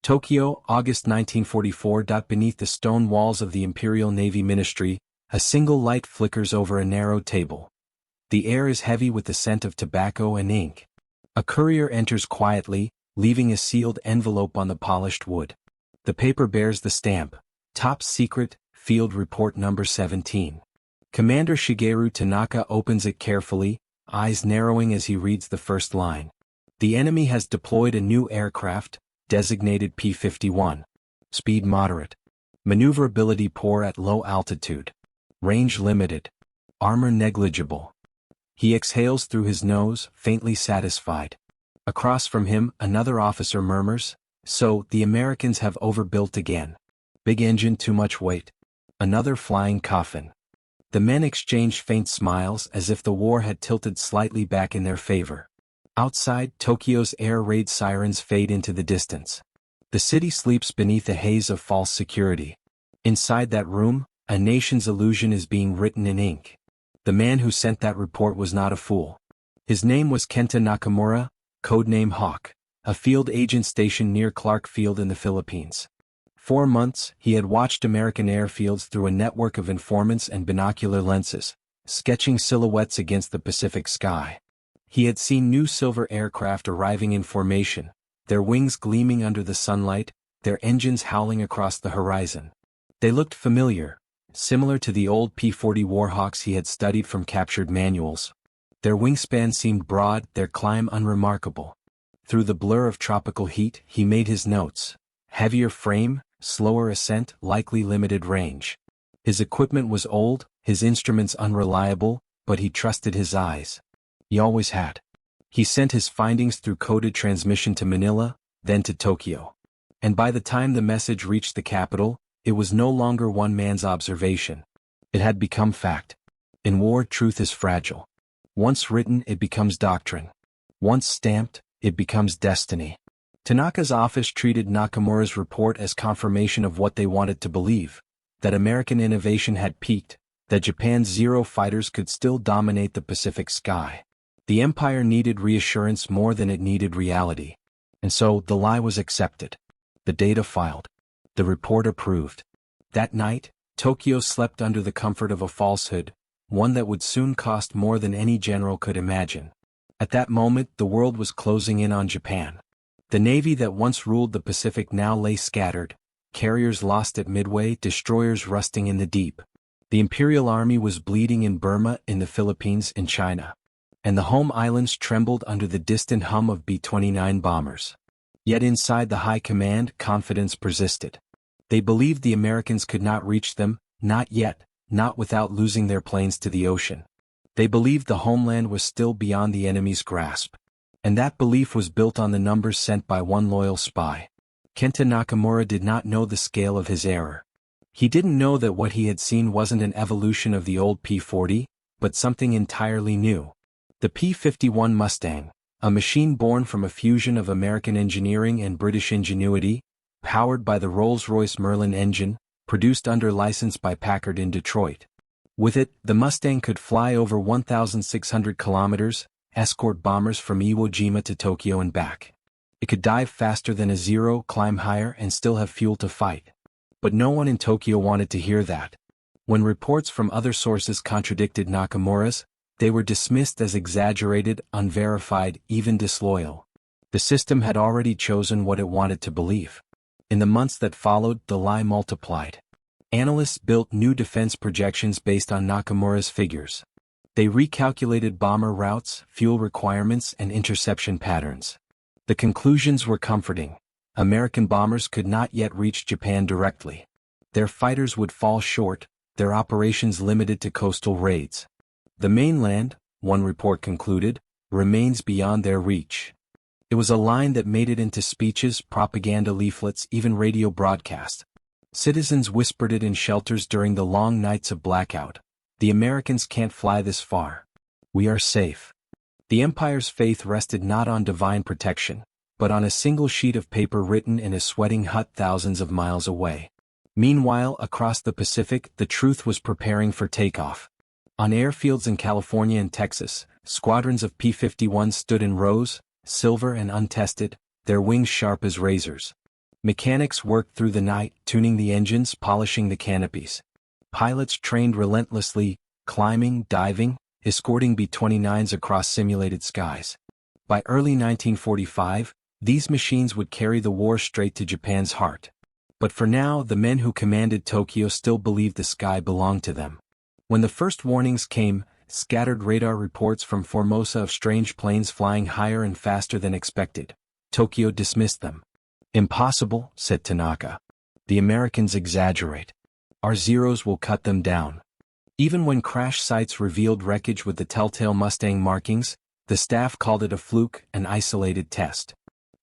Tokyo, August 1944. Beneath the stone walls of the Imperial Navy Ministry, a single light flickers over a narrow table. The air is heavy with the scent of tobacco and ink. A courier enters quietly, leaving a sealed envelope on the polished wood. The paper bears the stamp, Top Secret, Field Report Number 17. Commander Shigeru Tanaka opens it carefully, eyes narrowing as he reads the first line. The enemy has deployed a new aircraft, designated P-51. Speed moderate. Maneuverability poor at low altitude. Range limited. Armor negligible. He exhales through his nose, faintly satisfied. Across from him, another officer murmurs, "So, the Americans have overbuilt again. Big engine, too much weight. Another flying coffin." The men exchange faint smiles as if the war had tilted slightly back in their favor. Outside, Tokyo's air raid sirens fade into the distance. The city sleeps beneath a haze of false security. Inside that room, a nation's illusion is being written in ink. The man who sent that report was not a fool. His name was Kenta Nakamura, codename Hawk, a field agent stationed near Clark Field in the Philippines. 4 months, he had watched American airfields through a network of informants and binocular lenses, sketching silhouettes against the Pacific sky. He had seen new silver aircraft arriving in formation, their wings gleaming under the sunlight, their engines howling across the horizon. They looked familiar, similar to the old P-40 Warhawks he had studied from captured manuals. Their wingspan seemed broad, their climb unremarkable. Through the blur of tropical heat, he made his notes. Heavier frame, slower ascent, likely limited range. His equipment was old, his instruments unreliable, but he trusted his eyes. He always had. He sent his findings through coded transmission to Manila, then to Tokyo. And by the time the message reached the capital, it was no longer one man's observation. It had become fact. In war, truth is fragile. Once written, it becomes doctrine. Once stamped, it becomes destiny. Tanaka's office treated Nakamura's report as confirmation of what they wanted to believe, that American innovation had peaked, that Japan's Zero fighters could still dominate the Pacific sky. The empire needed reassurance more than it needed reality. And so, the lie was accepted. The data filed. The report approved. That night, Tokyo slept under the comfort of a falsehood, one that would soon cost more than any general could imagine. At that moment, the world was closing in on Japan. The navy that once ruled the Pacific now lay scattered, carriers lost at Midway, destroyers rusting in the deep. The Imperial Army was bleeding in Burma, in the Philippines, in China. And the home islands trembled under the distant hum of B-29 bombers. Yet inside the high command, confidence persisted. They believed the Americans could not reach them, not yet, not without losing their planes to the ocean. They believed the homeland was still beyond the enemy's grasp. And that belief was built on the numbers sent by one loyal spy. Kenta Nakamura did not know the scale of his error. He didn't know that what he had seen wasn't an evolution of the old P-40, but something entirely new. The P-51 Mustang, a machine born from a fusion of American engineering and British ingenuity, powered by the Rolls-Royce Merlin engine, produced under license by Packard in Detroit. With it, the Mustang could fly over 1,600 kilometers, escort bombers from Iwo Jima to Tokyo and back. It could dive faster than a Zero, climb higher, and still have fuel to fight. But no one in Tokyo wanted to hear that. When reports from other sources contradicted Nakamura's, they were dismissed as exaggerated, unverified, even disloyal. The system had already chosen what it wanted to believe. In the months that followed, the lie multiplied. Analysts built new defense projections based on Nakamura's figures. They recalculated bomber routes, fuel requirements, and interception patterns. The conclusions were comforting. American bombers could not yet reach Japan directly. Their fighters would fall short, their operations limited to coastal raids. The mainland, one report concluded, remains beyond their reach. It was a line that made it into speeches, propaganda leaflets, even radio broadcasts. Citizens whispered it in shelters during the long nights of blackout. The Americans can't fly this far. We are safe. The empire's faith rested not on divine protection, but on a single sheet of paper written in a sweating hut thousands of miles away. Meanwhile, across the Pacific, the truth was preparing for takeoff. On airfields in California and Texas, squadrons of P-51s stood in rows, silver and untested, their wings sharp as razors. Mechanics worked through the night, tuning the engines, polishing the canopies. Pilots trained relentlessly, climbing, diving, escorting B-29s across simulated skies. By early 1945, these machines would carry the war straight to Japan's heart. But for now, the men who commanded Tokyo still believed the sky belonged to them. When the first warnings came, scattered radar reports from Formosa of strange planes flying higher and faster than expected, Tokyo dismissed them. "Impossible," said Tanaka. "The Americans exaggerate. Our Zeros will cut them down." Even when crash sites revealed wreckage with the telltale Mustang markings, the staff called it a fluke, an isolated test.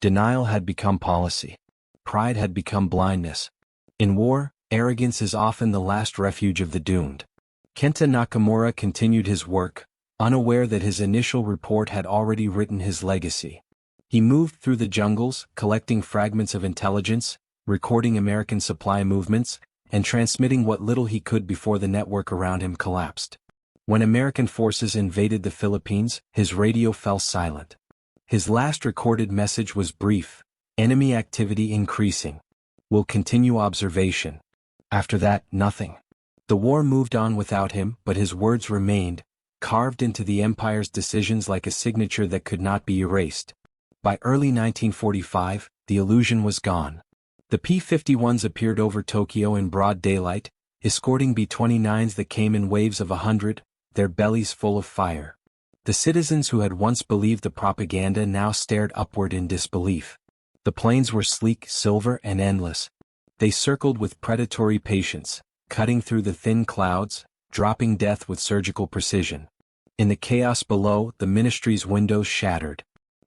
Denial had become policy. Pride had become blindness. In war, arrogance is often the last refuge of the doomed. Kenta Nakamura continued his work, unaware that his initial report had already written his legacy. He moved through the jungles, collecting fragments of intelligence, recording American supply movements, and transmitting what little he could before the network around him collapsed. When American forces invaded the Philippines, his radio fell silent. His last recorded message was brief: "Enemy activity increasing. Will continue observation." After that, nothing. The war moved on without him, but his words remained, carved into the empire's decisions like a signature that could not be erased. By early 1945, the illusion was gone. The P-51s appeared over Tokyo in broad daylight, escorting B-29s that came in waves of 100, their bellies full of fire. The citizens who had once believed the propaganda now stared upward in disbelief. The planes were sleek, silver, and endless. They circled with predatory patience, cutting through the thin clouds, dropping death with surgical precision. In the chaos below, the ministry's windows shattered.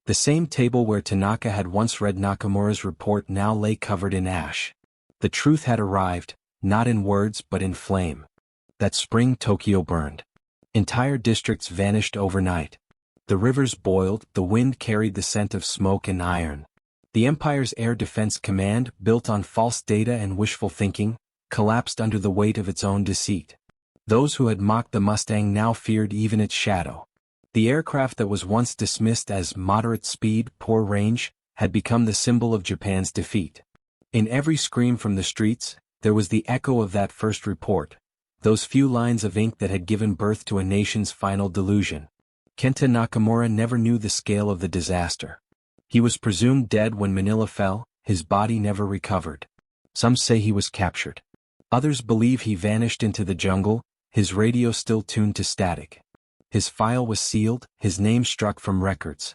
The same table where Tanaka had once read Nakamura's report now lay covered in ash. The truth had arrived, not in words but in flame. That spring Tokyo burned. Entire districts vanished overnight. The rivers boiled, the wind carried the scent of smoke and iron. The Empire's Air Defense Command, built on false data and wishful thinking, collapsed under the weight of its own deceit. Those who had mocked the Mustang now feared even its shadow. The aircraft that was once dismissed as moderate speed, poor range, had become the symbol of Japan's defeat. In every scream from the streets, there was the echo of that first report, those few lines of ink that had given birth to a nation's final delusion. Kenta Nakamura never knew the scale of the disaster. He was presumed dead when Manila fell, his body never recovered. Some say he was captured. Others believe he vanished into the jungle, his radio still tuned to static. His file was sealed, his name struck from records.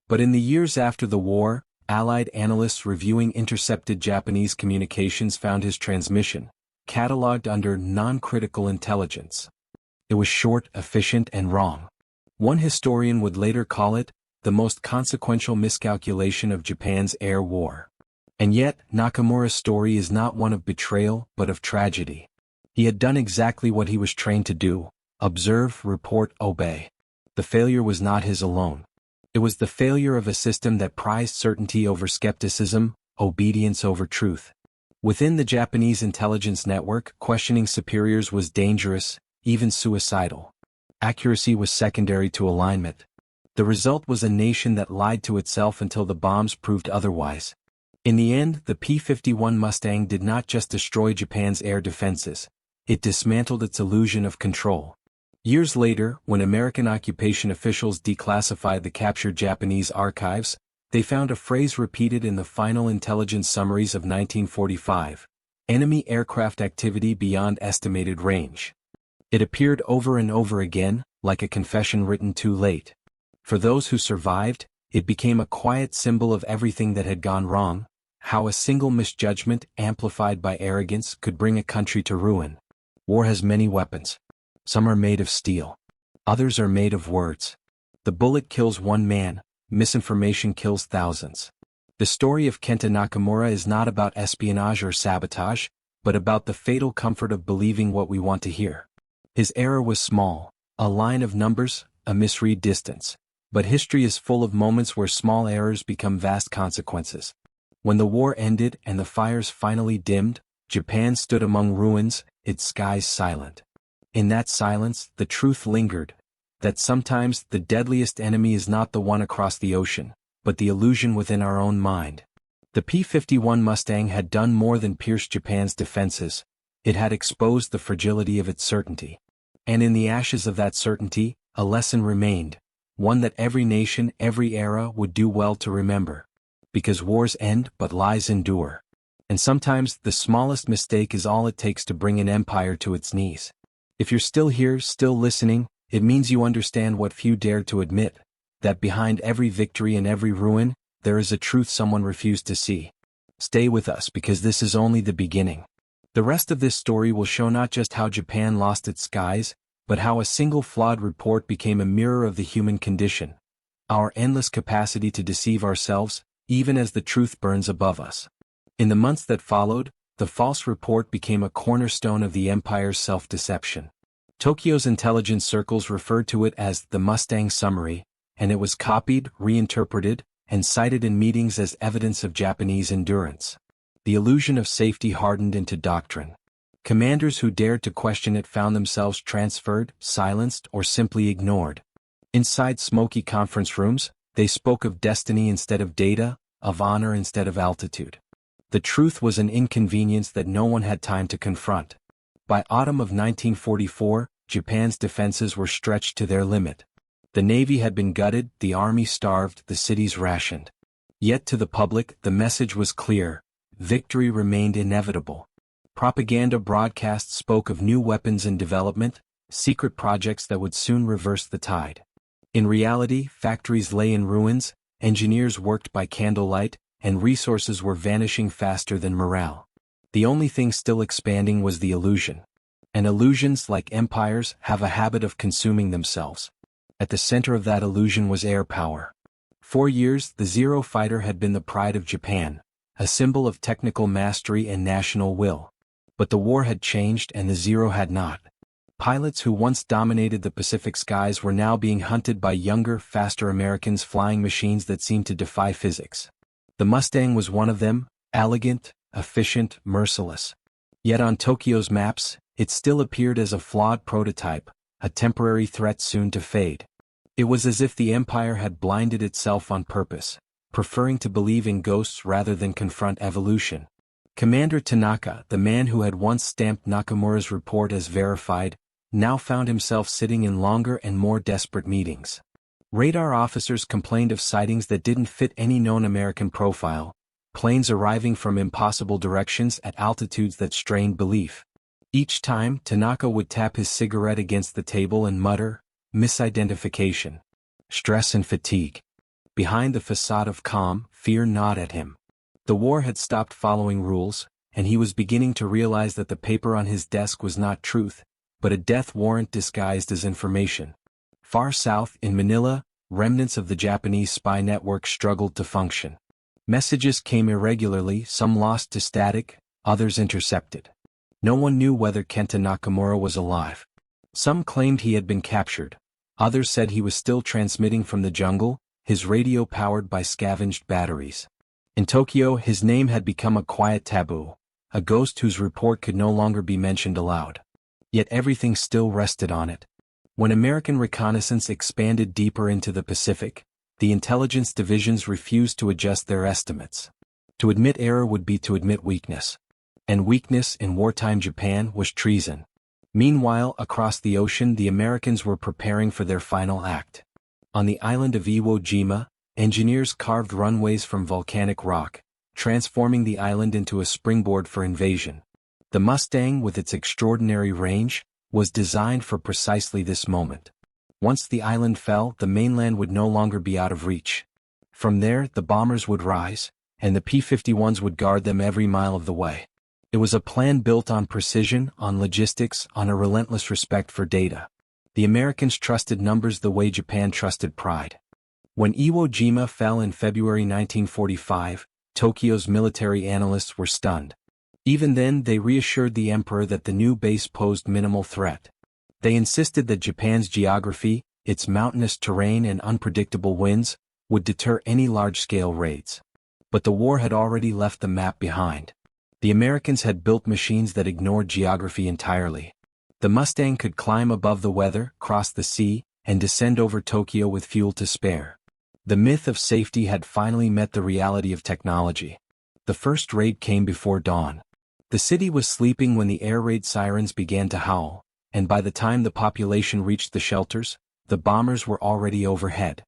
But in the years after the war, Allied analysts reviewing intercepted Japanese communications found his transmission, catalogued under non-critical intelligence. It was short, efficient, and wrong. One historian would later call it the most consequential miscalculation of Japan's air war. And yet, Nakamura's story is not one of betrayal, but of tragedy. He had done exactly what he was trained to do: observe, report, obey. The failure was not his alone. It was the failure of a system that prized certainty over skepticism, obedience over truth. Within the Japanese intelligence network, questioning superiors was dangerous, even suicidal. Accuracy was secondary to alignment. The result was a nation that lied to itself until the bombs proved otherwise. In the end, the P-51 Mustang did not just destroy Japan's air defenses, it dismantled its illusion of control. Years later, when American occupation officials declassified the captured Japanese archives, they found a phrase repeated in the final intelligence summaries of 1945: enemy aircraft activity beyond estimated range. It appeared over and over again, like a confession written too late. For those who survived, it became a quiet symbol of everything that had gone wrong, how a single misjudgment, amplified by arrogance, could bring a country to ruin. War has many weapons. Some are made of steel. Others are made of words. The bullet kills one man, misinformation kills thousands. The story of Kenta Nakamura is not about espionage or sabotage, but about the fatal comfort of believing what we want to hear. His error was small, a line of numbers, a misread distance. But history is full of moments where small errors become vast consequences. When the war ended and the fires finally dimmed, Japan stood among ruins, its skies silent. In that silence, the truth lingered, that sometimes the deadliest enemy is not the one across the ocean, but the illusion within our own mind. The P-51 Mustang had done more than pierce Japan's defenses, it had exposed the fragility of its certainty. And in the ashes of that certainty, a lesson remained, one that every nation, every era would do well to remember. Because wars end but lies endure. And sometimes the smallest mistake is all it takes to bring an empire to its knees. If you're still here, still listening, it means you understand what few dare to admit, that behind every victory and every ruin, there is a truth someone refused to see. Stay with us because this is only the beginning. The rest of this story will show not just how Japan lost its skies, but how a single flawed report became a mirror of the human condition. Our endless capacity to deceive ourselves, even as the truth burns above us. In the months that followed, the false report became a cornerstone of the empire's self-deception. Tokyo's intelligence circles referred to it as the Mustang Summary, and it was copied, reinterpreted, and cited in meetings as evidence of Japanese endurance. The illusion of safety hardened into doctrine. Commanders who dared to question it found themselves transferred, silenced, or simply ignored. Inside smoky conference rooms, they spoke of destiny instead of data, of honor instead of altitude. The truth was an inconvenience that no one had time to confront. By autumn of 1944, Japan's defenses were stretched to their limit. The Navy had been gutted, the army starved, the cities rationed. Yet to the public, the message was clear. Victory remained inevitable. Propaganda broadcasts spoke of new weapons in development, secret projects that would soon reverse the tide. In reality, factories lay in ruins, engineers worked by candlelight, and resources were vanishing faster than morale. The only thing still expanding was the illusion. And illusions, like empires, have a habit of consuming themselves. At the center of that illusion was air power. For years, the Zero fighter had been the pride of Japan, a symbol of technical mastery and national will. But the war had changed and the Zero had not. Pilots who once dominated the Pacific skies were now being hunted by younger, faster Americans flying machines that seemed to defy physics. The Mustang was one of them, elegant, efficient, merciless. Yet on Tokyo's maps, it still appeared as a flawed prototype, a temporary threat soon to fade. It was as if the empire had blinded itself on purpose, preferring to believe in ghosts rather than confront evolution. Commander Tanaka, the man who had once stamped Nakamura's report as verified, now found himself sitting in longer and more desperate meetings. Radar officers complained of sightings that didn't fit any known American profile, planes arriving from impossible directions at altitudes that strained belief. Each time, Tanaka would tap his cigarette against the table and mutter, "Misidentification. Stress and fatigue." Behind the facade of calm, fear gnawed at him. The war had stopped following rules, and he was beginning to realize that the paper on his desk was not truth, but a death warrant disguised as information. Far south, in Manila, remnants of the Japanese spy network struggled to function. Messages came irregularly, some lost to static, others intercepted. No one knew whether Kenta Nakamura was alive. Some claimed he had been captured. Others said he was still transmitting from the jungle, his radio powered by scavenged batteries. In Tokyo, his name had become a quiet taboo, a ghost whose report could no longer be mentioned aloud. Yet everything still rested on it. When American reconnaissance expanded deeper into the Pacific, the intelligence divisions refused to adjust their estimates. To admit error would be to admit weakness. And weakness in wartime Japan was treason. Meanwhile, across the ocean, the Americans were preparing for their final act. On the island of Iwo Jima, engineers carved runways from volcanic rock, transforming the island into a springboard for invasion. The Mustang, with its extraordinary range, was designed for precisely this moment. Once the island fell, the mainland would no longer be out of reach. From there, the bombers would rise, and the P-51s would guard them every mile of the way. It was a plan built on precision, on logistics, on a relentless respect for data. The Americans trusted numbers the way Japan trusted pride. When Iwo Jima fell in February 1945, Tokyo's military analysts were stunned. Even then, they reassured the emperor that the new base posed minimal threat. They insisted that Japan's geography, its mountainous terrain and unpredictable winds, would deter any large-scale raids. But the war had already left the map behind. The Americans had built machines that ignored geography entirely. The Mustang could climb above the weather, cross the sea, and descend over Tokyo with fuel to spare. The myth of safety had finally met the reality of technology. The first raid came before dawn. The city was sleeping when the air raid sirens began to howl, and by the time the population reached the shelters, the bombers were already overhead.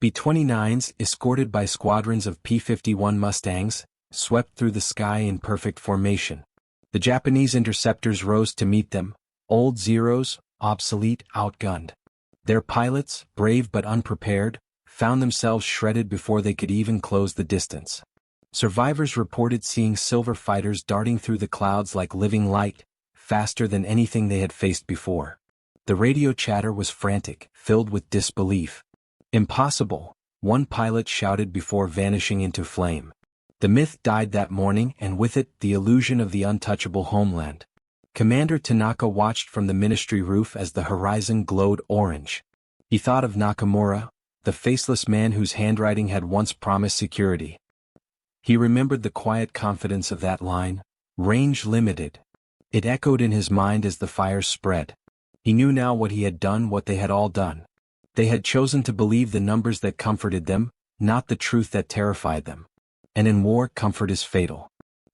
B-29s, escorted by squadrons of P-51 Mustangs, swept through the sky in perfect formation. The Japanese interceptors rose to meet them, old Zeros, obsolete, outgunned. Their pilots, brave but unprepared, found themselves shredded before they could even close the distance. Survivors reported seeing silver fighters darting through the clouds like living light, faster than anything they had faced before. The radio chatter was frantic, filled with disbelief. "Impossible," one pilot shouted before vanishing into flame. The myth died that morning, and with it, the illusion of the untouchable homeland. Commander Tanaka watched from the ministry roof as the horizon glowed orange. He thought of Nakamura, the faceless man whose handwriting had once promised security. He remembered the quiet confidence of that line, "Range limited." It echoed in his mind as the fires spread. He knew now what he had done, what they had all done. They had chosen to believe the numbers that comforted them, not the truth that terrified them. And in war, comfort is fatal.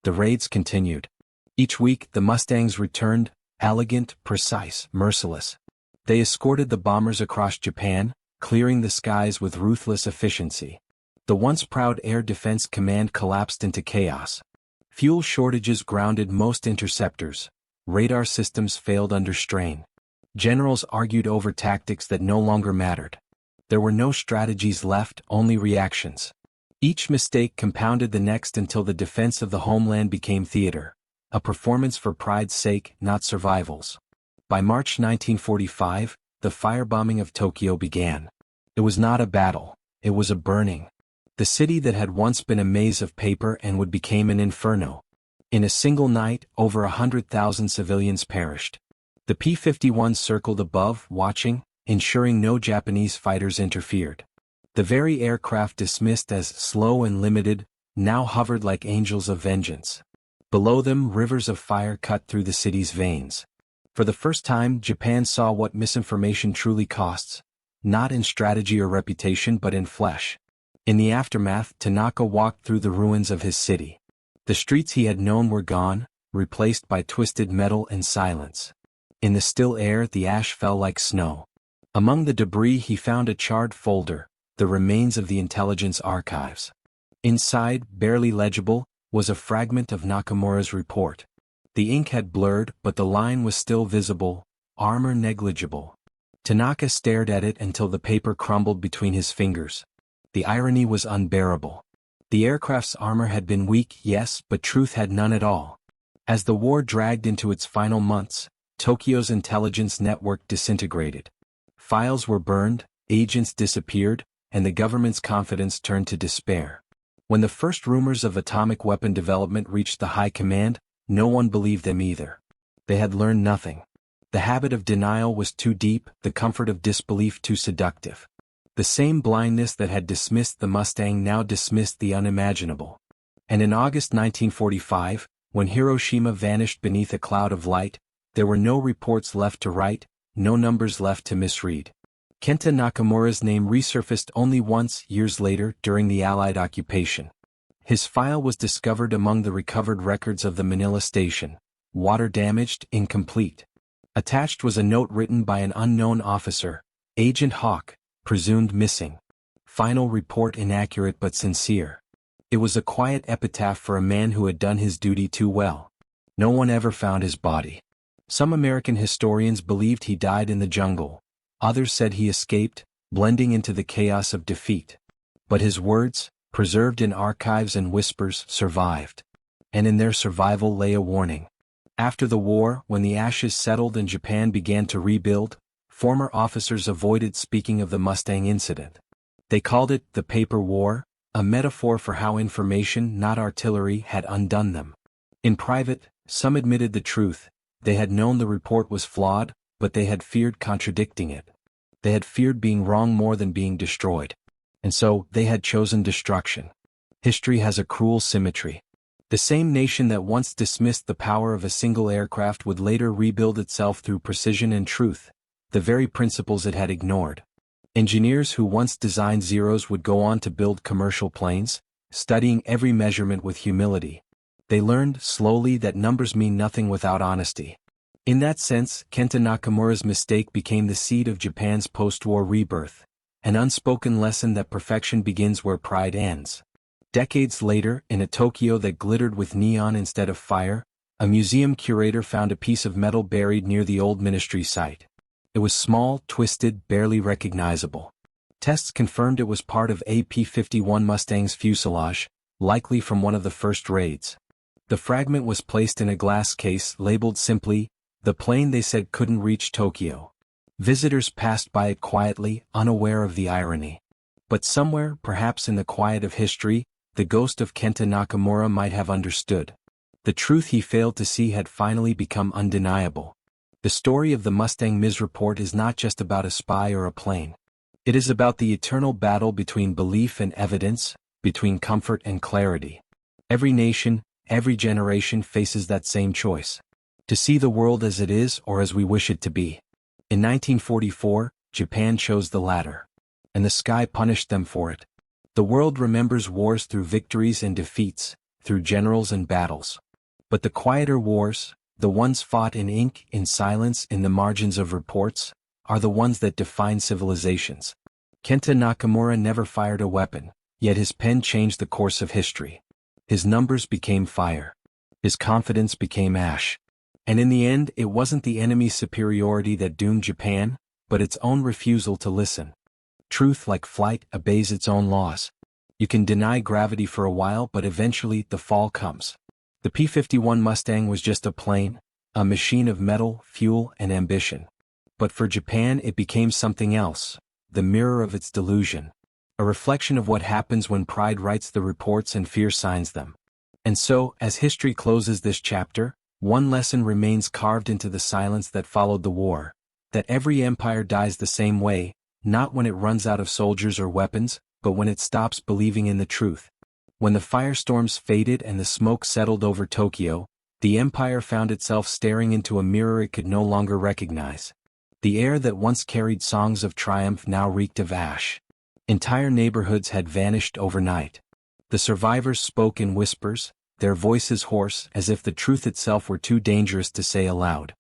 The raids continued. Each week, the Mustangs returned, elegant, precise, merciless. They escorted the bombers across Japan, clearing the skies with ruthless efficiency. The once proud Air Defense Command collapsed into chaos. Fuel shortages grounded most interceptors. Radar systems failed under strain. Generals argued over tactics that no longer mattered. There were no strategies left, only reactions. Each mistake compounded the next until the defense of the homeland became theater, a performance for pride's sake, not survival's. By March 1945, the firebombing of Tokyo began. It was not a battle, it was a burning. The city that had once been a maze of paper and would become an inferno. In a single night, over 100,000 civilians perished. The P-51 circled above, watching, ensuring no Japanese fighters interfered. The very aircraft dismissed as slow and limited, now hovered like angels of vengeance. Below them, rivers of fire cut through the city's veins. For the first time, Japan saw what misinformation truly costs, not in strategy or reputation but in flesh. In the aftermath, Tanaka walked through the ruins of his city. The streets he had known were gone, replaced by twisted metal and silence. In the still air, the ash fell like snow. Among the debris he found a charred folder, the remains of the intelligence archives. Inside, barely legible, was a fragment of Nakamura's report. The ink had blurred, but the line was still visible, armor negligible. Tanaka stared at it until the paper crumbled between his fingers. The irony was unbearable. The aircraft's armor had been weak, yes, but truth had none at all. As the war dragged into its final months, Tokyo's intelligence network disintegrated. Files were burned, agents disappeared, and the government's confidence turned to despair. When the first rumors of atomic weapon development reached the high command, no one believed them either. They had learned nothing. The habit of denial was too deep, the comfort of disbelief too seductive. The same blindness that had dismissed the Mustang now dismissed the unimaginable. And in August 1945, when Hiroshima vanished beneath a cloud of light, there were no reports left to write, no numbers left to misread. Kenta Nakamura's name resurfaced only once, years later, during the Allied occupation. His file was discovered among the recovered records of the Manila station, water-damaged, incomplete. Attached was a note written by an unknown officer, Agent Hawk, presumed missing. Final report inaccurate but sincere. It was a quiet epitaph for a man who had done his duty too well. No one ever found his body. Some American historians believed he died in the jungle. Others said he escaped, blending into the chaos of defeat. But his words, preserved in archives and whispers, survived. And in their survival lay a warning. After the war, when the ashes settled and Japan began to rebuild, former officers avoided speaking of the Mustang incident. They called it the paper war, a metaphor for how information, not artillery, had undone them. In private, some admitted the truth. They had known the report was flawed, but they had feared contradicting it. They had feared being wrong more than being destroyed. And so, they had chosen destruction. History has a cruel symmetry. The same nation that once dismissed the power of a single aircraft would later rebuild itself through precision and truth, the very principles it had ignored. Engineers who once designed Zeros would go on to build commercial planes, studying every measurement with humility. They learned, slowly, that numbers mean nothing without honesty. In that sense, Kenta Nakamura's mistake became the seed of Japan's post-war rebirth, an unspoken lesson that perfection begins where pride ends. Decades later, in a Tokyo that glittered with neon instead of fire, a museum curator found a piece of metal buried near the old ministry site. It was small, twisted, barely recognizable. Tests confirmed it was part of a P-51 Mustang's fuselage, likely from one of the first raids. The fragment was placed in a glass case labeled simply, "The plane they said couldn't reach Tokyo." Visitors passed by it quietly, unaware of the irony. But somewhere, perhaps in the quiet of history, the ghost of Kenta Nakamura might have understood. The truth he failed to see had finally become undeniable. The story of the Mustang misreport is not just about a spy or a plane. It is about the eternal battle between belief and evidence, between comfort and clarity. Every nation, every generation faces that same choice: to see the world as it is or as we wish it to be. In 1944, Japan chose the latter. And the sky punished them for it. The world remembers wars through victories and defeats, through generals and battles. But the quieter wars, the ones fought in ink, in silence, in the margins of reports, are the ones that define civilizations. Kenta Nakamura never fired a weapon, yet his pen changed the course of history. His numbers became fire. His confidence became ash. And in the end, it wasn't the enemy's superiority that doomed Japan, but its own refusal to listen. Truth, like flight, obeys its own laws. You can deny gravity for a while, but eventually the fall comes. The P-51 Mustang was just a plane, a machine of metal, fuel, and ambition. But for Japan it became something else, the mirror of its delusion. A reflection of what happens when pride writes the reports and fear signs them. And so, as history closes this chapter, one lesson remains carved into the silence that followed the war: that every empire dies the same way, not when it runs out of soldiers or weapons, but when it stops believing in the truth. When the firestorms faded and the smoke settled over Tokyo, the empire found itself staring into a mirror it could no longer recognize. The air that once carried songs of triumph now reeked of ash. Entire neighborhoods had vanished overnight. The survivors spoke in whispers, their voices hoarse, as if the truth itself were too dangerous to say aloud.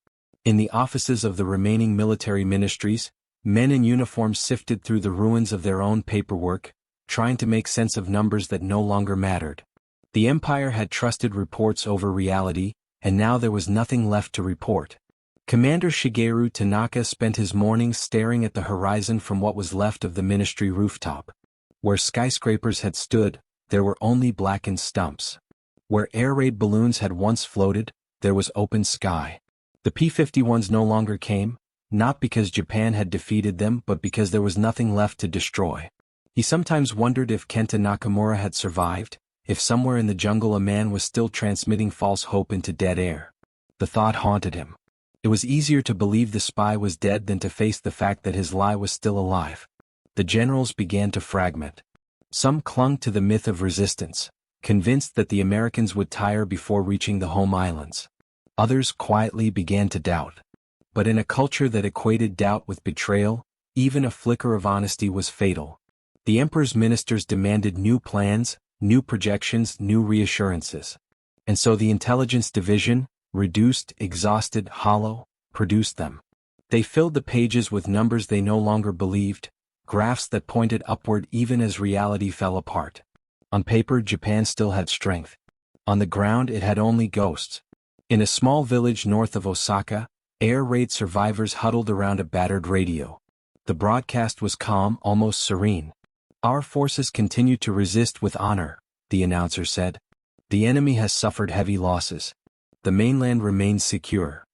In the offices of the remaining military ministries, men in uniform sifted through the ruins of their own paperwork, trying to make sense of numbers that no longer mattered. The empire had trusted reports over reality, and now there was nothing left to report. Commander Shigeru Tanaka spent his mornings staring at the horizon from what was left of the ministry rooftop. Where skyscrapers had stood, there were only blackened stumps. Where air raid balloons had once floated, there was open sky. The P-51s no longer came, not because Japan had defeated them but because there was nothing left to destroy. He sometimes wondered if Kenta Nakamura had survived, if somewhere in the jungle a man was still transmitting false hope into dead air. The thought haunted him. It was easier to believe the spy was dead than to face the fact that his lie was still alive. The generals began to fragment. Some clung to the myth of resistance, convinced that the Americans would tire before reaching the home islands. Others quietly began to doubt. But in a culture that equated doubt with betrayal, even a flicker of honesty was fatal. The emperor's ministers demanded new plans, new projections, new reassurances. And so the intelligence division, reduced, exhausted, hollow, produced them. They filled the pages with numbers they no longer believed, graphs that pointed upward even as reality fell apart. On paper, Japan still had strength. On the ground, it had only ghosts. In a small village north of Osaka, air raid survivors huddled around a battered radio. The broadcast was calm, almost serene. "Our forces continue to resist with honor," the announcer said. "The enemy has suffered heavy losses. The mainland remains secure."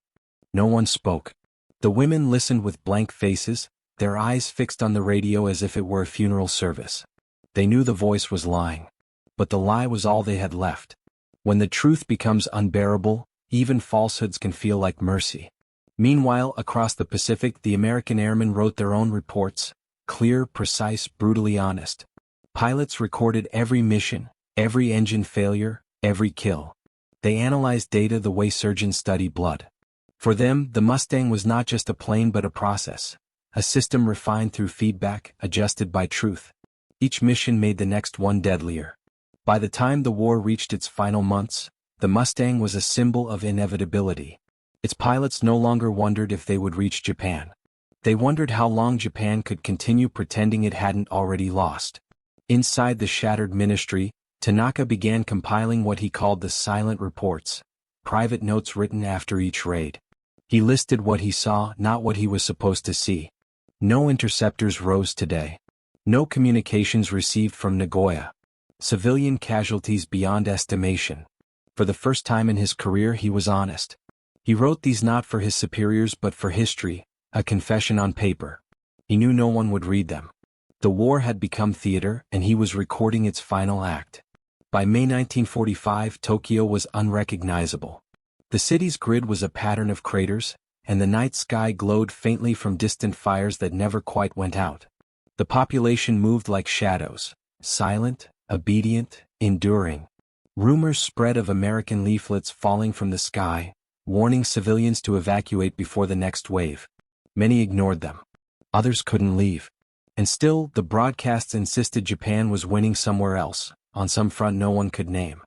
No one spoke. The women listened with blank faces, their eyes fixed on the radio as if it were a funeral service. They knew the voice was lying. But the lie was all they had left. When the truth becomes unbearable, even falsehoods can feel like mercy. Meanwhile, across the Pacific, the American airmen wrote their own reports, clear, precise, brutally honest. Pilots recorded every mission, every engine failure, every kill. They analyzed data the way surgeons study blood. For them, the Mustang was not just a plane but a process, a system refined through feedback, adjusted by truth. Each mission made the next one deadlier. By the time the war reached its final months, the Mustang was a symbol of inevitability. Its pilots no longer wondered if they would reach Japan. They wondered how long Japan could continue pretending it hadn't already lost. Inside the shattered ministry, Tanaka began compiling what he called the silent reports, private notes written after each raid. He listed what he saw, not what he was supposed to see. No interceptors rose today. No communications received from Nagoya. Civilian casualties beyond estimation. For the first time in his career he was honest. He wrote these not for his superiors but for history, a confession on paper. He knew no one would read them. The war had become theater and he was recording its final act. By May 1945, Tokyo was unrecognizable. The city's grid was a pattern of craters, and the night sky glowed faintly from distant fires that never quite went out. The population moved like shadows, silent, obedient, enduring. Rumors spread of American leaflets falling from the sky, warning civilians to evacuate before the next wave. Many ignored them. Others couldn't leave. And still, the broadcasts insisted Japan was winning somewhere else, on some front no one could name.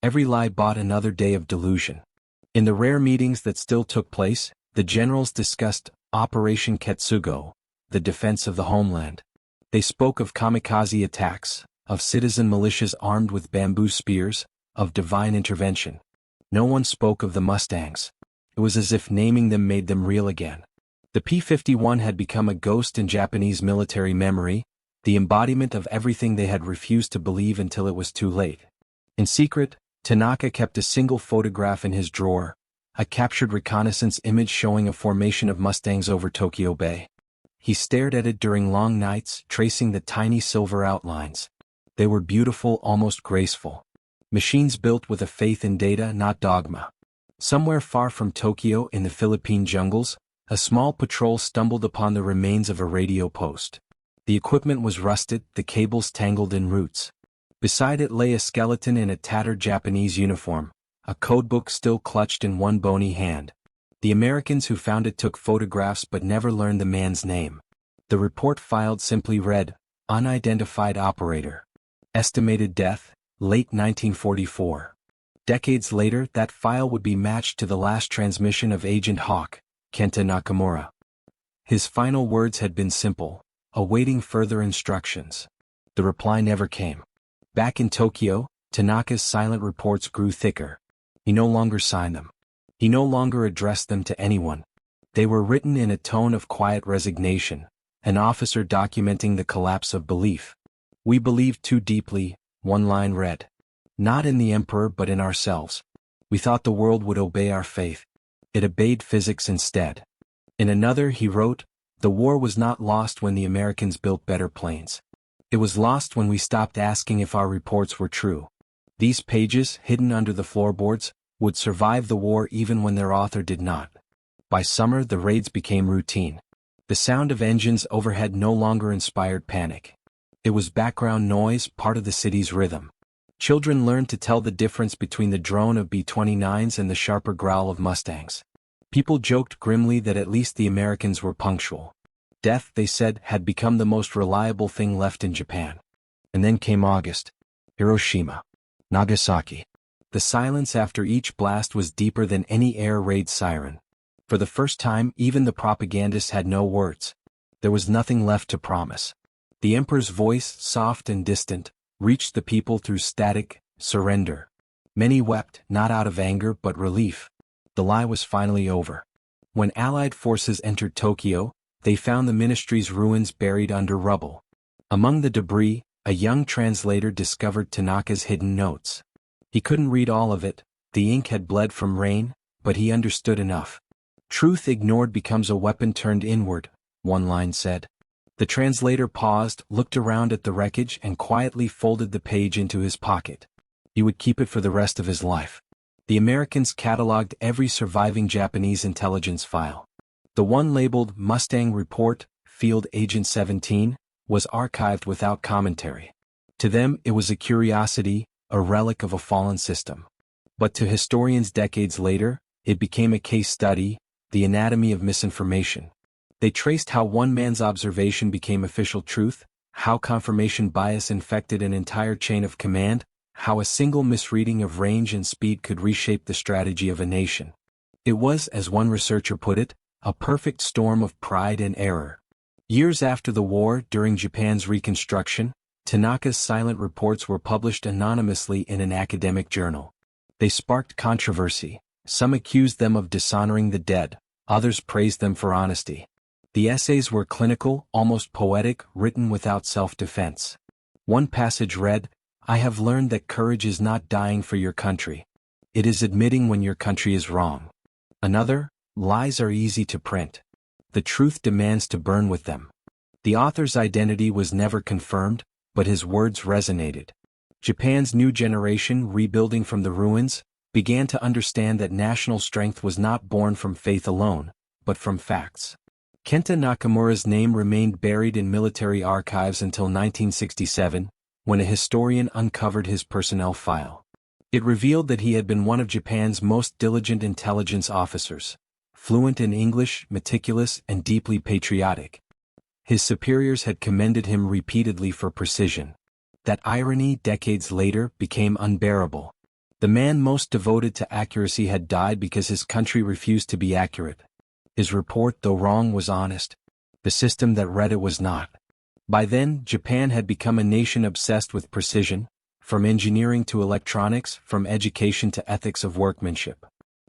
Every lie bought another day of delusion. In the rare meetings that still took place, the generals discussed Operation Ketsugo, the defense of the homeland. They spoke of kamikaze attacks, of citizen militias armed with bamboo spears, of divine intervention. No one spoke of the Mustangs. It was as if naming them made them real again. The P-51 had become a ghost in Japanese military memory, the embodiment of everything they had refused to believe until it was too late. In secret, Tanaka kept a single photograph in his drawer, a captured reconnaissance image showing a formation of Mustangs over Tokyo Bay. He stared at it during long nights, tracing the tiny silver outlines. They were beautiful, almost graceful. Machines built with a faith in data, not dogma. Somewhere far from Tokyo in the Philippine jungles, a small patrol stumbled upon the remains of a radio post. The equipment was rusted, the cables tangled in roots. Beside it lay a skeleton in a tattered Japanese uniform, a codebook still clutched in one bony hand. The Americans who found it took photographs but never learned the man's name. The report filed simply read, "Unidentified operator. Estimated death, late 1944. Decades later, that file would be matched to the last transmission of Agent Hawk, Kenta Nakamura. His final words had been simple, awaiting further instructions. The reply never came. Back in Tokyo, Tanaka's silent reports grew thicker. He no longer signed them. He no longer addressed them to anyone. They were written in a tone of quiet resignation, an officer documenting the collapse of belief. "We believed too deeply," one line read. "Not in the emperor but in ourselves. We thought the world would obey our faith. It obeyed physics instead." In another he wrote, "The war was not lost when the Americans built better planes. It was lost when we stopped asking if our reports were true." These pages, hidden under the floorboards, would survive the war even when their author did not. By summer the raids became routine. The sound of engines overhead no longer inspired panic. It was background noise, part of the city's rhythm. Children learned to tell the difference between the drone of B-29s and the sharper growl of Mustangs. People joked grimly that at least the Americans were punctual. Death, they said, had become the most reliable thing left in Japan. And then came August. Hiroshima. Nagasaki. The silence after each blast was deeper than any air raid siren. For the first time, even the propagandists had no words. There was nothing left to promise. The emperor's voice, soft and distant, reached the people through static, surrender. Many wept, not out of anger but relief. The lie was finally over. When Allied forces entered Tokyo, they found the ministry's ruins buried under rubble. Among the debris, a young translator discovered Tanaka's hidden notes. He couldn't read all of it, the ink had bled from rain, but he understood enough. "Truth ignored becomes a weapon turned inward," one line said. The translator paused, looked around at the wreckage and quietly folded the page into his pocket. He would keep it for the rest of his life. The Americans cataloged every surviving Japanese intelligence file. The one labeled Mustang Report, Field Agent 17, was archived without commentary. To them it was a curiosity, a relic of a fallen system. But to historians decades later, it became a case study, the anatomy of misinformation. They traced how one man's observation became official truth, how confirmation bias infected an entire chain of command, how a single misreading of range and speed could reshape the strategy of a nation. It was, as one researcher put it, a perfect storm of pride and error. Years after the war, during Japan's reconstruction, Tanaka's silent reports were published anonymously in an academic journal. They sparked controversy. Some accused them of dishonoring the dead, others praised them for honesty. The essays were clinical, almost poetic, written without self-defense. One passage read, "I have learned that courage is not dying for your country. It is admitting when your country is wrong." Another, "Lies are easy to print. The truth demands to burn with them." The author's identity was never confirmed, but his words resonated. Japan's new generation, rebuilding from the ruins, began to understand that national strength was not born from faith alone, but from facts. Kenta Nakamura's name remained buried in military archives until 1967, when a historian uncovered his personnel file. It revealed that he had been one of Japan's most diligent intelligence officers, fluent in English, meticulous, and deeply patriotic. His superiors had commended him repeatedly for precision. That irony, decades later, became unbearable. The man most devoted to accuracy had died because his country refused to be accurate. His report, though wrong, was honest. The system that read it was not. By then, Japan had become a nation obsessed with precision, from engineering to electronics, from education to ethics of workmanship.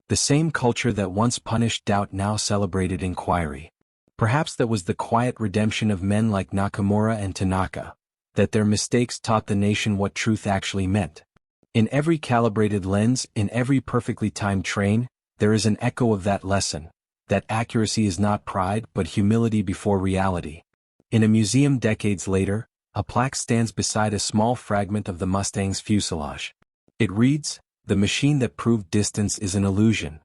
The same culture that once punished doubt now celebrated inquiry. Perhaps that was the quiet redemption of men like Nakamura and Tanaka, that their mistakes taught the nation what truth actually meant. In every calibrated lens, in every perfectly timed train, there is an echo of that lesson, that accuracy is not pride but humility before reality. In a museum decades later, a plaque stands beside a small fragment of the Mustang's fuselage. It reads, "The machine that proved distance is an illusion."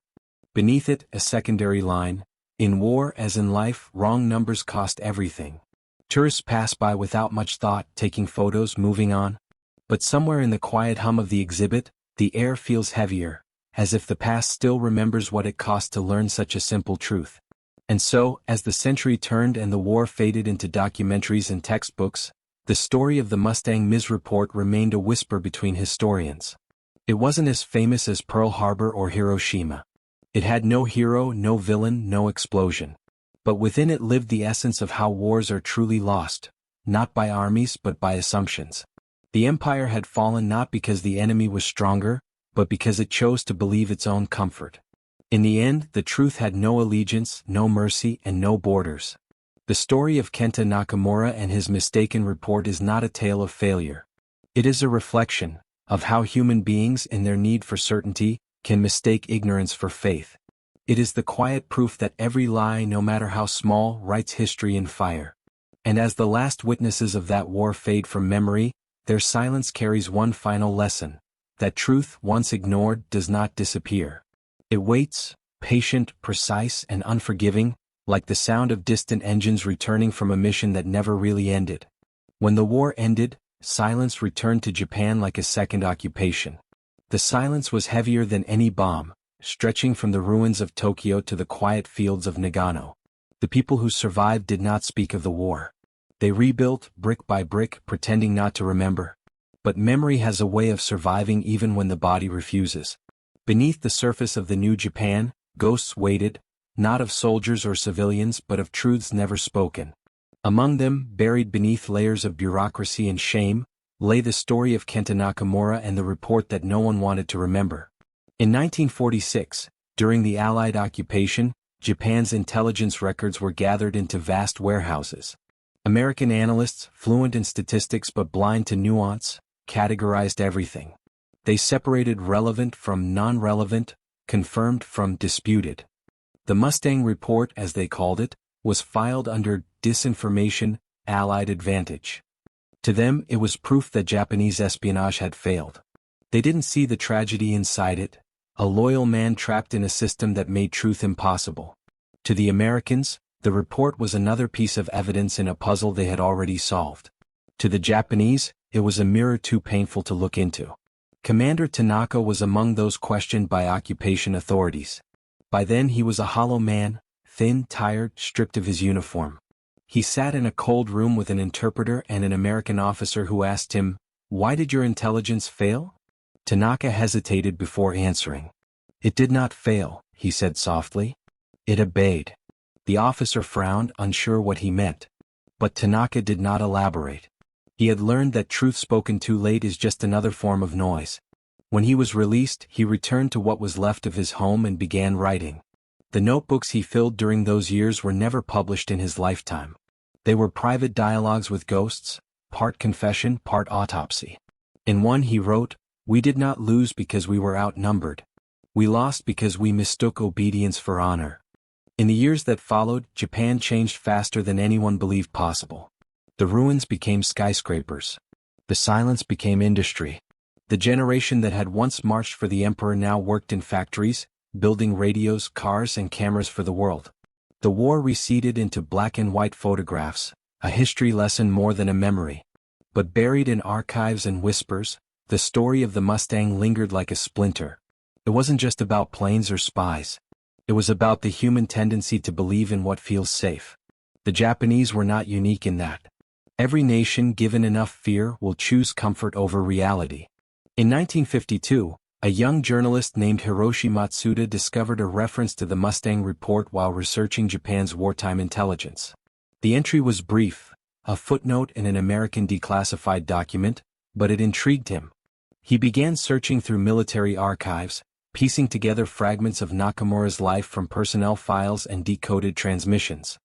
Beneath it, a secondary line, "In war as in life, wrong numbers cost everything." Tourists pass by without much thought, taking photos, moving on. But somewhere in the quiet hum of the exhibit, the air feels heavier, as if the past still remembers what it cost to learn such a simple truth. And so, as the century turned and the war faded into documentaries and textbooks, the story of the Mustang Ms. report remained a whisper between historians. It wasn't as famous as Pearl Harbor or Hiroshima. It had no hero, no villain, no explosion. But within it lived the essence of how wars are truly lost, not by armies but by assumptions. The empire had fallen not because the enemy was stronger, but because it chose to believe its own comfort. In the end, the truth had no allegiance, no mercy, and no borders. The story of Kenta Nakamura and his mistaken report is not a tale of failure. It is a reflection of how human beings, in their need for certainty, can mistake ignorance for faith. It is the quiet proof that every lie, no matter how small, writes history in fire. And as the last witnesses of that war fade from memory, their silence carries one final lesson: that truth, once ignored, does not disappear. It waits, patient, precise, and unforgiving, like the sound of distant engines returning from a mission that never really ended. When the war ended, silence returned to Japan like a second occupation. The silence was heavier than any bomb, stretching from the ruins of Tokyo to the quiet fields of Nagano. The people who survived did not speak of the war. They rebuilt, brick by brick, pretending not to remember. But memory has a way of surviving even when the body refuses. Beneath the surface of the new Japan, ghosts waited, not of soldiers or civilians but of truths never spoken. Among them, buried beneath layers of bureaucracy and shame, lay the story of Kenta Nakamura and the report that no one wanted to remember. In 1946, during the Allied occupation, Japan's intelligence records were gathered into vast warehouses. American analysts, fluent in statistics but blind to nuance, categorized everything. They separated relevant from non-relevant, confirmed from disputed. The Mustang report, as they called it, was filed under disinformation, Allied advantage. To them, it was proof that Japanese espionage had failed. They didn't see the tragedy inside it, a loyal man trapped in a system that made truth impossible. To the Americans, the report was another piece of evidence in a puzzle they had already solved. To the Japanese, it was a mirror too painful to look into. Commander Tanaka was among those questioned by occupation authorities. By then he was a hollow man, thin, tired, stripped of his uniform. He sat in a cold room with an interpreter and an American officer who asked him, Why did your intelligence fail? Tanaka hesitated before answering. It did not fail, he said softly. It obeyed. The officer frowned, unsure what he meant. But Tanaka did not elaborate. He had learned that truth spoken too late is just another form of noise. When he was released, he returned to what was left of his home and began writing. The notebooks he filled during those years were never published in his lifetime. They were private dialogues with ghosts, part confession, part autopsy. In one he wrote, "We did not lose because we were outnumbered. We lost because we mistook obedience for honor." In the years that followed, Japan changed faster than anyone believed possible. The ruins became skyscrapers. The silence became industry. The generation that had once marched for the emperor now worked in factories, building radios, cars, and cameras for the world. The war receded into black and white photographs, a history lesson more than a memory. But buried in archives and whispers, the story of the Mustang lingered like a splinter. It wasn't just about planes or spies. It was about the human tendency to believe in what feels safe. The Japanese were not unique in that. Every nation given enough fear will choose comfort over reality. In 1952, a young journalist named Hiroshi Matsuda discovered a reference to the Mustang report while researching Japan's wartime intelligence. The entry was brief, a footnote in an American declassified document, but it intrigued him. He began searching through military archives, piecing together fragments of Nakamura's life from personnel files and decoded transmissions.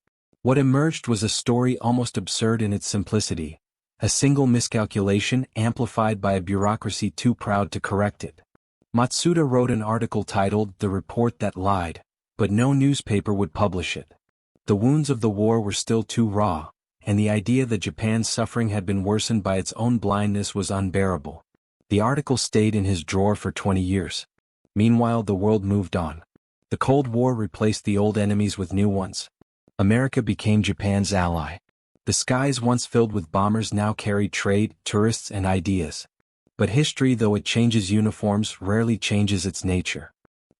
What emerged was a story almost absurd in its simplicity, a single miscalculation amplified by a bureaucracy too proud to correct it. Matsuda wrote an article titled "The Report That Lied," but no newspaper would publish it. The wounds of the war were still too raw, and the idea that Japan's suffering had been worsened by its own blindness was unbearable. The article stayed in his drawer for 20 years. Meanwhile, the world moved on. The Cold War replaced the old enemies with new ones. America became Japan's ally. The skies once filled with bombers now carried trade, tourists, and ideas. But history, though it changes uniforms, rarely changes its nature.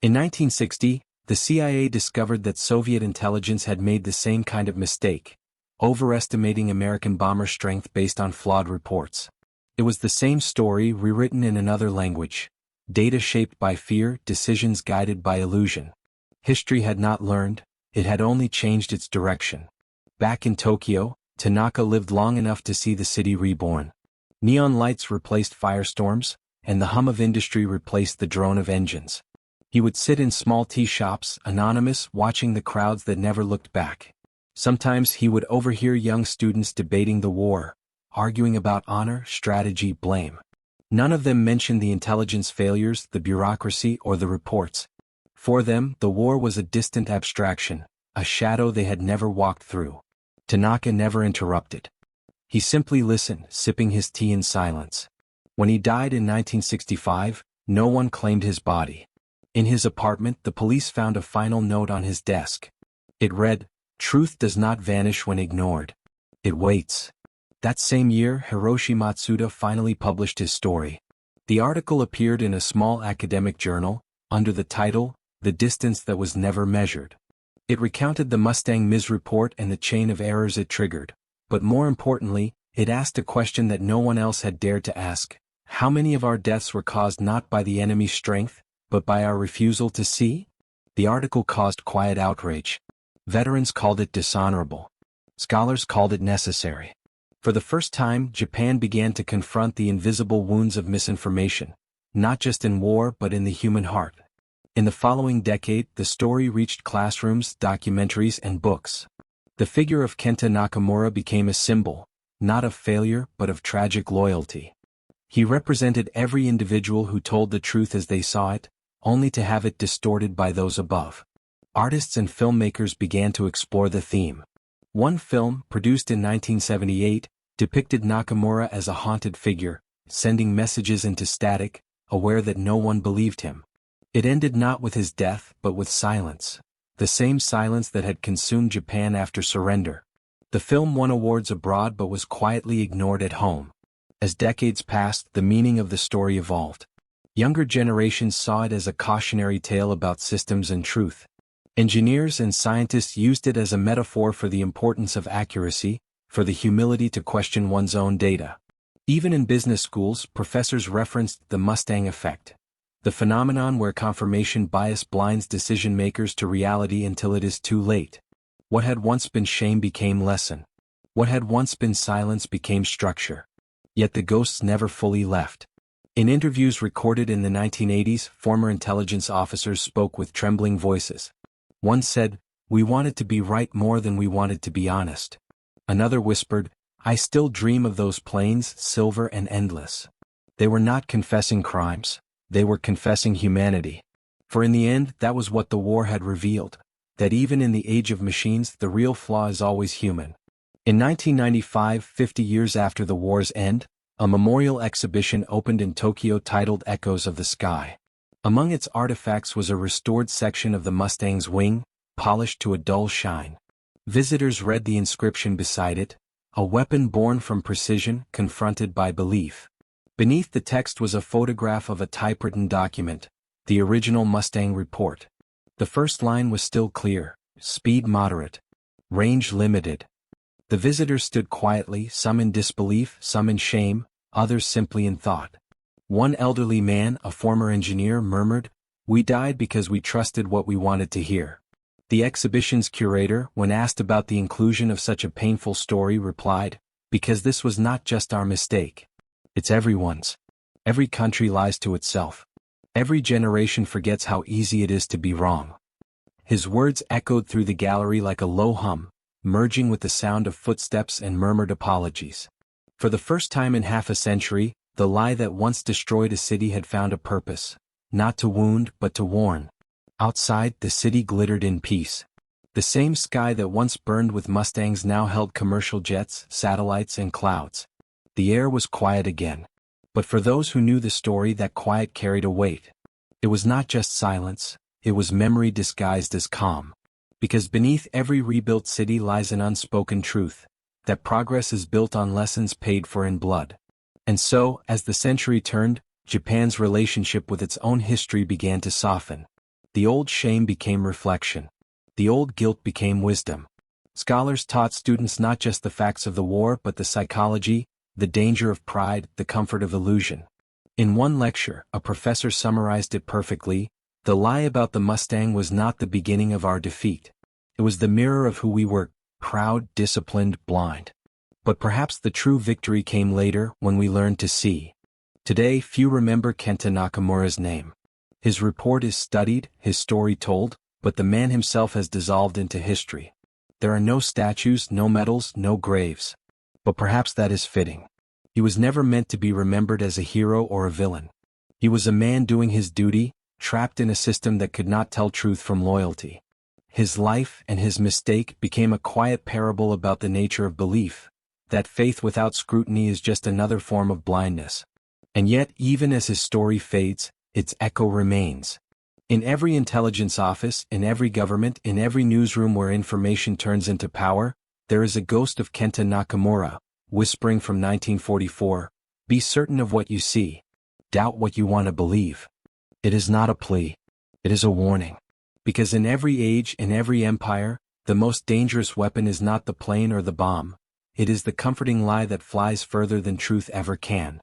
In 1960, the CIA discovered that Soviet intelligence had made the same kind of mistake, overestimating American bomber strength based on flawed reports. It was the same story rewritten in another language. Data shaped by fear, decisions guided by illusion. History had not learned, it had only changed its direction. Back in Tokyo, Tanaka lived long enough to see the city reborn. Neon lights replaced firestorms, and the hum of industry replaced the drone of engines. He would sit in small tea shops, anonymous, watching the crowds that never looked back. Sometimes he would overhear young students debating the war, arguing about honor, strategy, blame. None of them mentioned the intelligence failures, the bureaucracy, or the reports. For them, the war was a distant abstraction, a shadow they had never walked through. Tanaka never interrupted. He simply listened, sipping his tea in silence. When he died in 1965, no one claimed his body. In his apartment, the police found a final note on his desk. It read, "Truth does not vanish when ignored. It waits." That same year, Hiroshi Matsuda finally published his story. The article appeared in a small academic journal, under the title, "The Distance That Was Never Measured." It recounted the Mustang misreport and the chain of errors it triggered, but more importantly, it asked a question that no one else had dared to ask. How many of our deaths were caused not by the enemy's strength, but by our refusal to see? The article caused quiet outrage. Veterans called it dishonorable. Scholars called it necessary. For the first time, Japan began to confront the invisible wounds of misinformation, not just in war but in the human heart. In the following decade, the story reached classrooms, documentaries, and books. The figure of Kenta Nakamura became a symbol, not of failure but of tragic loyalty. He represented every individual who told the truth as they saw it, only to have it distorted by those above. Artists and filmmakers began to explore the theme. One film, produced in 1978, depicted Nakamura as a haunted figure, sending messages into static, aware that no one believed him. It ended not with his death but with silence, the same silence that had consumed Japan after surrender. The film won awards abroad but was quietly ignored at home. As decades passed, the meaning of the story evolved. Younger generations saw it as a cautionary tale about systems and truth. Engineers and scientists used it as a metaphor for the importance of accuracy, for the humility to question one's own data. Even in business schools, professors referenced the Mustang effect, the phenomenon where confirmation bias blinds decision-makers to reality until it is too late. What had once been shame became lesson. What had once been silence became structure. Yet the ghosts never fully left. In interviews recorded in the 1980s, former intelligence officers spoke with trembling voices. One said, "We wanted to be right more than we wanted to be honest." Another whispered, "I still dream of those planes, silver and endless." They were not confessing crimes. They were confessing humanity. For in the end, that was what the war had revealed. That even in the age of machines, the real flaw is always human. In 1995, 50 years after the war's end, a memorial exhibition opened in Tokyo titled Echoes of the Sky. Among its artifacts was a restored section of the Mustang's wing, polished to a dull shine. Visitors read the inscription beside it, "A weapon born from precision, confronted by belief." Beneath the text was a photograph of a typewritten document, the original Mustang report. The first line was still clear: speed moderate, range limited. The visitors stood quietly, some in disbelief, some in shame, others simply in thought. One elderly man, a former engineer, murmured, "We died because we trusted what we wanted to hear." The exhibition's curator, when asked about the inclusion of such a painful story, replied, "Because this was not just our mistake. It's everyone's. Every country lies to itself. Every generation forgets how easy it is to be wrong." His words echoed through the gallery like a low hum, merging with the sound of footsteps and murmured apologies. For the first time in half a century, the lie that once destroyed a city had found a purpose, not to wound but to warn. Outside, the city glittered in peace. The same sky that once burned with Mustangs now held commercial jets, satellites, and clouds. The air was quiet again. But for those who knew the story, that quiet carried a weight. It was not just silence, it was memory disguised as calm. Because beneath every rebuilt city lies an unspoken truth, that progress is built on lessons paid for in blood. And so, as the century turned, Japan's relationship with its own history began to soften. The old shame became reflection. The old guilt became wisdom. Scholars taught students not just the facts of the war but the psychology, the danger of pride, the comfort of illusion. In one lecture, a professor summarized it perfectly: "The lie about the Mustang was not the beginning of our defeat. It was the mirror of who we were, proud, disciplined, blind. But perhaps the true victory came later, when we learned to see." Today, few remember Kenta Nakamura's name. His report is studied, his story told, but the man himself has dissolved into history. There are no statues, no medals, no graves. But perhaps that is fitting. He was never meant to be remembered as a hero or a villain. He was a man doing his duty, trapped in a system that could not tell truth from loyalty. His life and his mistake became a quiet parable about the nature of belief, that faith without scrutiny is just another form of blindness. And yet, even as his story fades, its echo remains. In every intelligence office, in every government, in every newsroom where information turns into power, there is a ghost of Kenta Nakamura, whispering from 1944, "Be certain of what you see. Doubt what you want to believe." It is not a plea. It is a warning. Because in every age, in every empire, the most dangerous weapon is not the plane or the bomb. It is the comforting lie that flies further than truth ever can.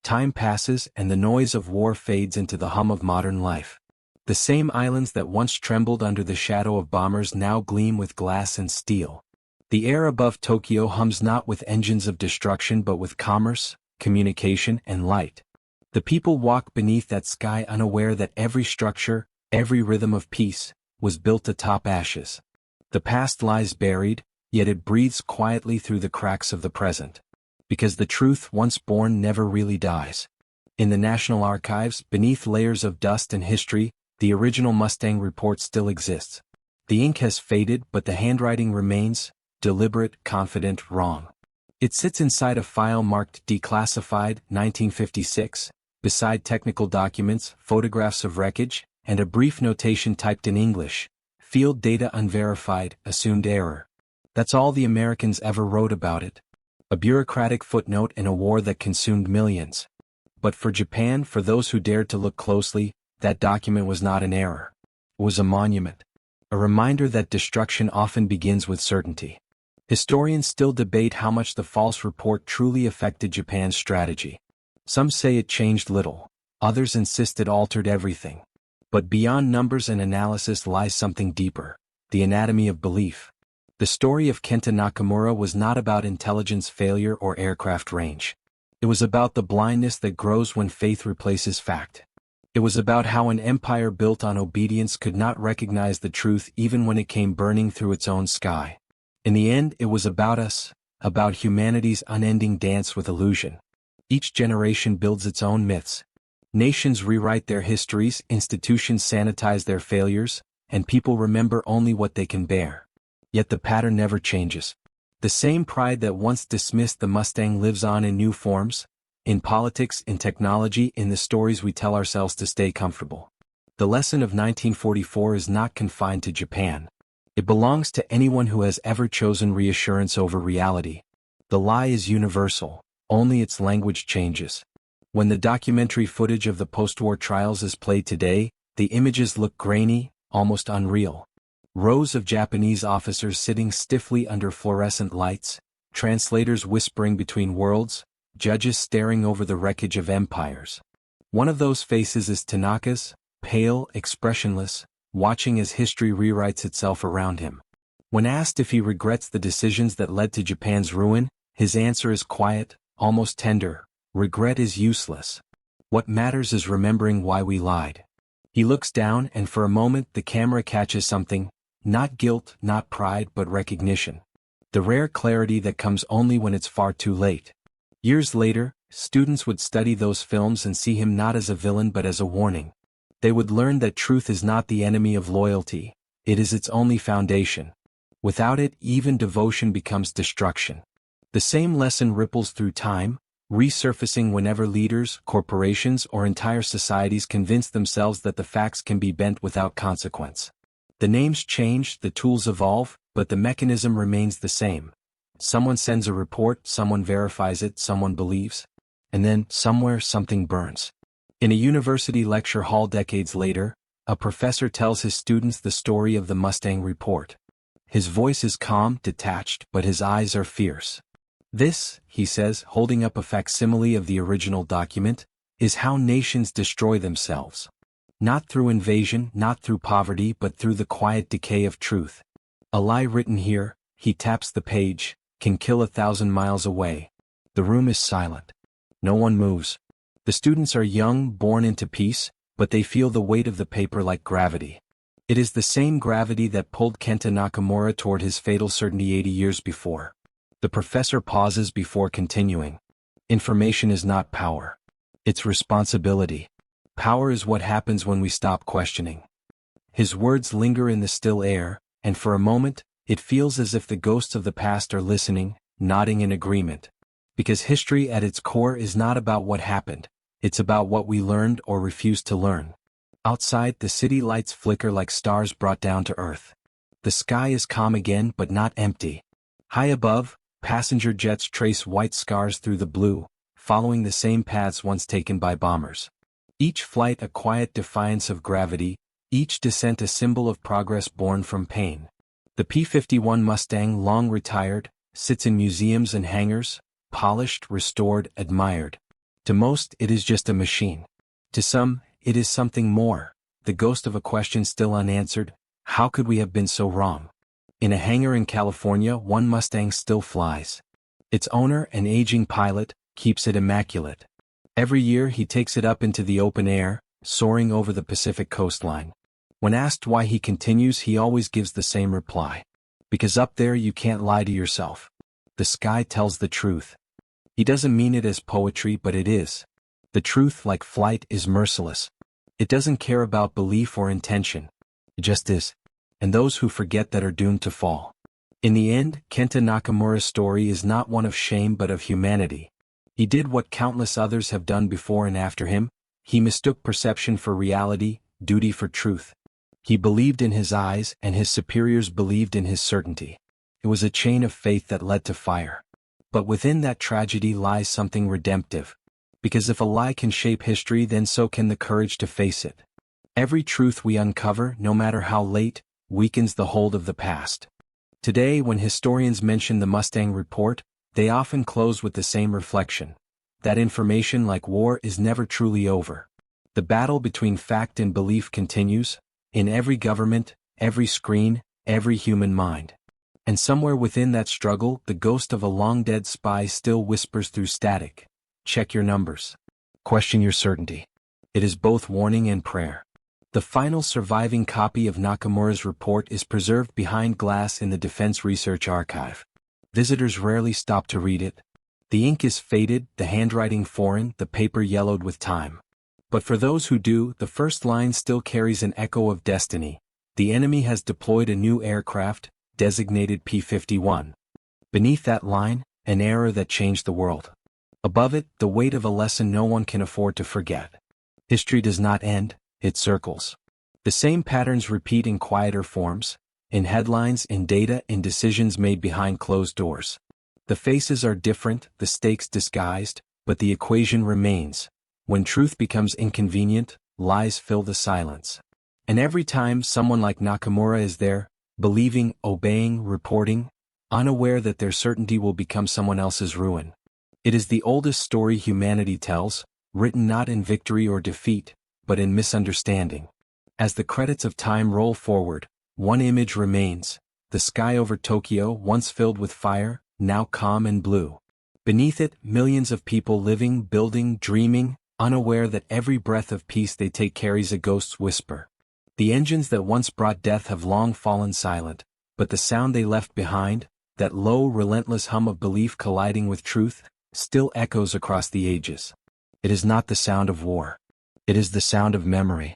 Time passes and the noise of war fades into the hum of modern life. The same islands that once trembled under the shadow of bombers now gleam with glass and steel. The air above Tokyo hums not with engines of destruction but with commerce, communication, and light. The people walk beneath that sky unaware that every structure, every rhythm of peace, was built atop ashes. The past lies buried, yet it breathes quietly through the cracks of the present. Because the truth once born never really dies. In the National Archives, beneath layers of dust and history, the original Mustang report still exists. The ink has faded but the handwriting remains, deliberate, confident, wrong. It sits inside a file marked declassified, 1956, beside technical documents, photographs of wreckage, and a brief notation typed in English: "Field data unverified, assumed error." That's all the Americans ever wrote about it. A bureaucratic footnote in a war that consumed millions. But for Japan, for those who dared to look closely, that document was not an error. It was a monument. A reminder that destruction often begins with certainty. Historians still debate how much the false report truly affected Japan's strategy. Some say it changed little, others insist it altered everything. But beyond numbers and analysis lies something deeper: the anatomy of belief. The story of Kenta Nakamura was not about intelligence failure or aircraft range. It was about the blindness that grows when faith replaces fact. It was about how an empire built on obedience could not recognize the truth even when it came burning through its own sky. In the end, it was about us, about humanity's unending dance with illusion. Each generation builds its own myths. Nations rewrite their histories, institutions sanitize their failures, and people remember only what they can bear. Yet the pattern never changes. The same pride that once dismissed the Mustang lives on in new forms, in politics, in technology, in the stories we tell ourselves to stay comfortable. The lesson of 1944 is not confined to Japan. It belongs to anyone who has ever chosen reassurance over reality. The lie is universal, only its language changes. When the documentary footage of the post-war trials is played today, the images look grainy, almost unreal. Rows of Japanese officers sitting stiffly under fluorescent lights, translators whispering between worlds, judges staring over the wreckage of empires. One of those faces is Tanaka's, pale, expressionless, watching as history rewrites itself around him. When asked if he regrets the decisions that led to Japan's ruin, his answer is quiet, almost tender: regret is useless. What matters is remembering why we lied. He looks down, and for a moment the camera catches something: not guilt, not pride, but recognition. The rare clarity that comes only when it's far too late. Years later, students would study those films and see him not as a villain but as a warning. They would learn that truth is not the enemy of loyalty, it is its only foundation. Without it, even devotion becomes destruction. The same lesson ripples through time, resurfacing whenever leaders, corporations, or entire societies convince themselves that the facts can be bent without consequence. The names change, the tools evolve, but the mechanism remains the same. Someone sends a report, someone verifies it, someone believes. And then, somewhere, something burns. In a university lecture hall decades later, a professor tells his students the story of the Mustang report. His voice is calm, detached, but his eyes are fierce. This, he says, holding up a facsimile of the original document, is how nations destroy themselves. Not through invasion, not through poverty, but through the quiet decay of truth. A lie written here, he taps the page, can kill 1,000 miles away. The room is silent. No one moves. The students are young, born into peace, but they feel the weight of the paper like gravity. It is the same gravity that pulled Kenta Nakamura toward his fatal certainty 80 years before. The professor pauses before continuing. Information is not power. It's responsibility. Power is what happens when we stop questioning. His words linger in the still air, and for a moment, it feels as if the ghosts of the past are listening, nodding in agreement. Because history at its core is not about what happened, it's about what we learned or refused to learn. Outside, the city lights flicker like stars brought down to earth. The sky is calm again, but not empty. High above, passenger jets trace white scars through the blue, following the same paths once taken by bombers. Each flight a quiet defiance of gravity, each descent a symbol of progress born from pain. The P-51 Mustang, long retired, sits in museums and hangars, polished, restored, admired. To most, it is just a machine. To some, it is something more, the ghost of a question still unanswered: how could we have been so wrong? In a hangar in California, one Mustang still flies. Its owner, an aging pilot, keeps it immaculate. Every year he takes it up into the open air, soaring over the Pacific coastline. When asked why he continues, he always gives the same reply: because up there you can't lie to yourself. The sky tells the truth. He doesn't mean it as poetry, but it is. The truth, like flight, is merciless. It doesn't care about belief or intention. It just is. And those who forget that are doomed to fall. In the end, Kenta Nakamura's story is not one of shame but of humanity. He did what countless others have done before and after him. He mistook perception for reality, duty for truth. He believed in his eyes, and his superiors believed in his certainty. It was a chain of faith that led to fire. But within that tragedy lies something redemptive. Because if a lie can shape history, then so can the courage to face it. Every truth we uncover, no matter how late, weakens the hold of the past. Today, when historians mention the Mustang report, they often close with the same reflection. That information, like war, is never truly over. The battle between fact and belief continues, in every government, every screen, every human mind. And somewhere within that struggle, the ghost of a long-dead spy still whispers through static. Check your numbers. Question your certainty. It is both warning and prayer. The final surviving copy of Nakamura's report is preserved behind glass in the Defense Research Archive. Visitors rarely stop to read it. The ink is faded, the handwriting foreign, the paper yellowed with time. But for those who do, the first line still carries an echo of destiny. The enemy has deployed a new aircraft, designated P-51. Beneath that line, an error that changed the world. Above it, the weight of a lesson no one can afford to forget. History does not end, it circles. The same patterns repeat in quieter forms, in headlines, in data, in decisions made behind closed doors. The faces are different, the stakes disguised, but the equation remains. When truth becomes inconvenient, lies fill the silence. And every time someone like Nakamura is there, believing, obeying, reporting, unaware that their certainty will become someone else's ruin. It is the oldest story humanity tells, written not in victory or defeat, but in misunderstanding. As the credits of time roll forward, one image remains, the sky over Tokyo, once filled with fire, now calm and blue. Beneath it, millions of people living, building, dreaming, unaware that every breath of peace they take carries a ghost's whisper. The engines that once brought death have long fallen silent, but the sound they left behind, that low, relentless hum of belief colliding with truth, still echoes across the ages. It is not the sound of war. It is the sound of memory.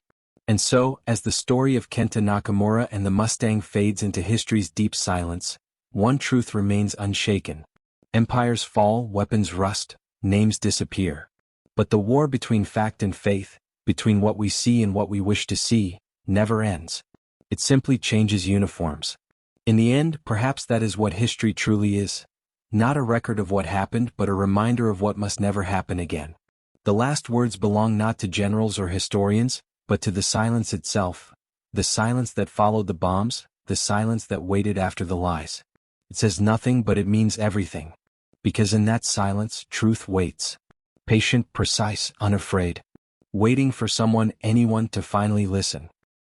And so, as the story of Kenta Nakamura and the Mustang fades into history's deep silence, one truth remains unshaken. Empires fall, weapons rust, names disappear. But the war between fact and faith, between what we see and what we wish to see, never ends. It simply changes uniforms. In the end, perhaps that is what history truly is. Not a record of what happened, but a reminder of what must never happen again. The last words belong not to generals or historians, but to the silence itself. The silence that followed the bombs, the silence that waited after the lies. It says nothing, but it means everything. Because in that silence, truth waits. Patient, precise, unafraid. Waiting for someone, anyone, to finally listen.